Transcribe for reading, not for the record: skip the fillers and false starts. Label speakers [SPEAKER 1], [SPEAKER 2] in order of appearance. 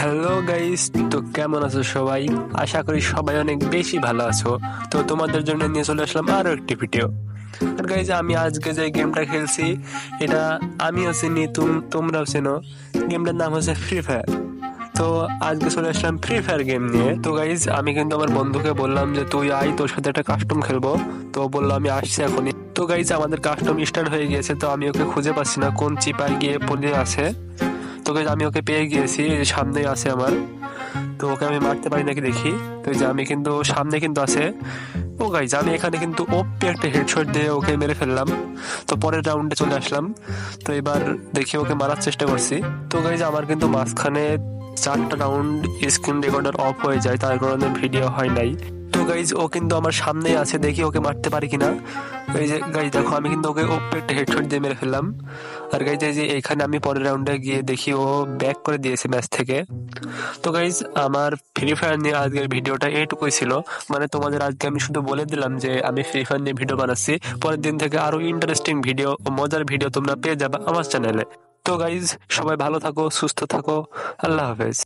[SPEAKER 1] Hello guys, তো কেমন আছো সবাই? আশা করি সবাই অনেক বেশি ভালো আছো। তো তোমাদের জন্য নিয়ে চলে আসলাম আরো একটি ভিডিও। আর গাইস, আমি আজকে যে গেমটা খেলছি এটা আমিও চিনি, তোমরাও চেনো। গেমটার নাম হচ্ছে ফ্রি ফায়ার। তো আজকে চলে আসলাম ফ্রি ফায়ার গেম নিয়ে। তো গাইজ, আমি কিন্তু আমার বন্ধুকে বললাম যে তুই আয়, তোর সাথে একটা কাস্টম খেলবো। তো বললো আমি আসছি এখনই। তো গাইজ, আমাদের কাস্টম স্টার্ট হয়ে গিয়েছে। তো আমি ওকে খুঁজে পাচ্ছি না কোন চিপায় গিয়ে পড়ে আছে। তো গাইজ, আমি ওকে পেয়ে গিয়েছি, এই যে সামনেই আছে আমার। তো ওকে আমি মারতে পারি নাকি দেখি। তো এই যে আমি কিন্তু সামনে কিন্তু আছে। ও গাইজ, আমি এখানে কিন্তু ওপি একটা হেডশট দিয়ে ওকে মেরে ফেললাম। তো পরের রাউন্ডে চলে আসলাম। তো এবার দেখি ওকে মারার চেষ্টা করছি। তো গাইজ, আমার কিন্তু মাঝখানে 4টা রাউন্ড স্ক্রিন রেকর্ডার অফ হয়ে যায়, তার কারণে ভিডিও হয় নাই। তো গাইজ, ও কিন্তু আমার সামনেই আছে, দেখি ওকে মারতে পারি কিনা। এই যে গাইজ দেখো, আমি কিন্তু ওকে ওপি একটা হেডশট দিয়ে মেরে ফেললাম। আর গাইজ, এই যে এখানে আমি পরের রাউন্ডে গিয়ে দেখি ও ব্যাক করে দিয়েছে ম্যাচ থেকে। তো গাইজ, আমার ফ্রি ফায়ার নিয়ে আজকের ভিডিওটা এইটুকুই ছিল। মানে তোমাদের আজকে আমি শুধু বলে দিলাম যে আমি ফ্রি ফায়ার নিয়ে ভিডিও বানাচ্ছি। পরের দিন থেকে আরো ইন্টারেস্টিং ভিডিও ও মজার ভিডিও তোমরা পেয়ে যাবে আমার চ্যানেলে। তো গাইজ, সবাই ভালো থাকো, সুস্থ থাকো। আল্লাহ হাফেজ।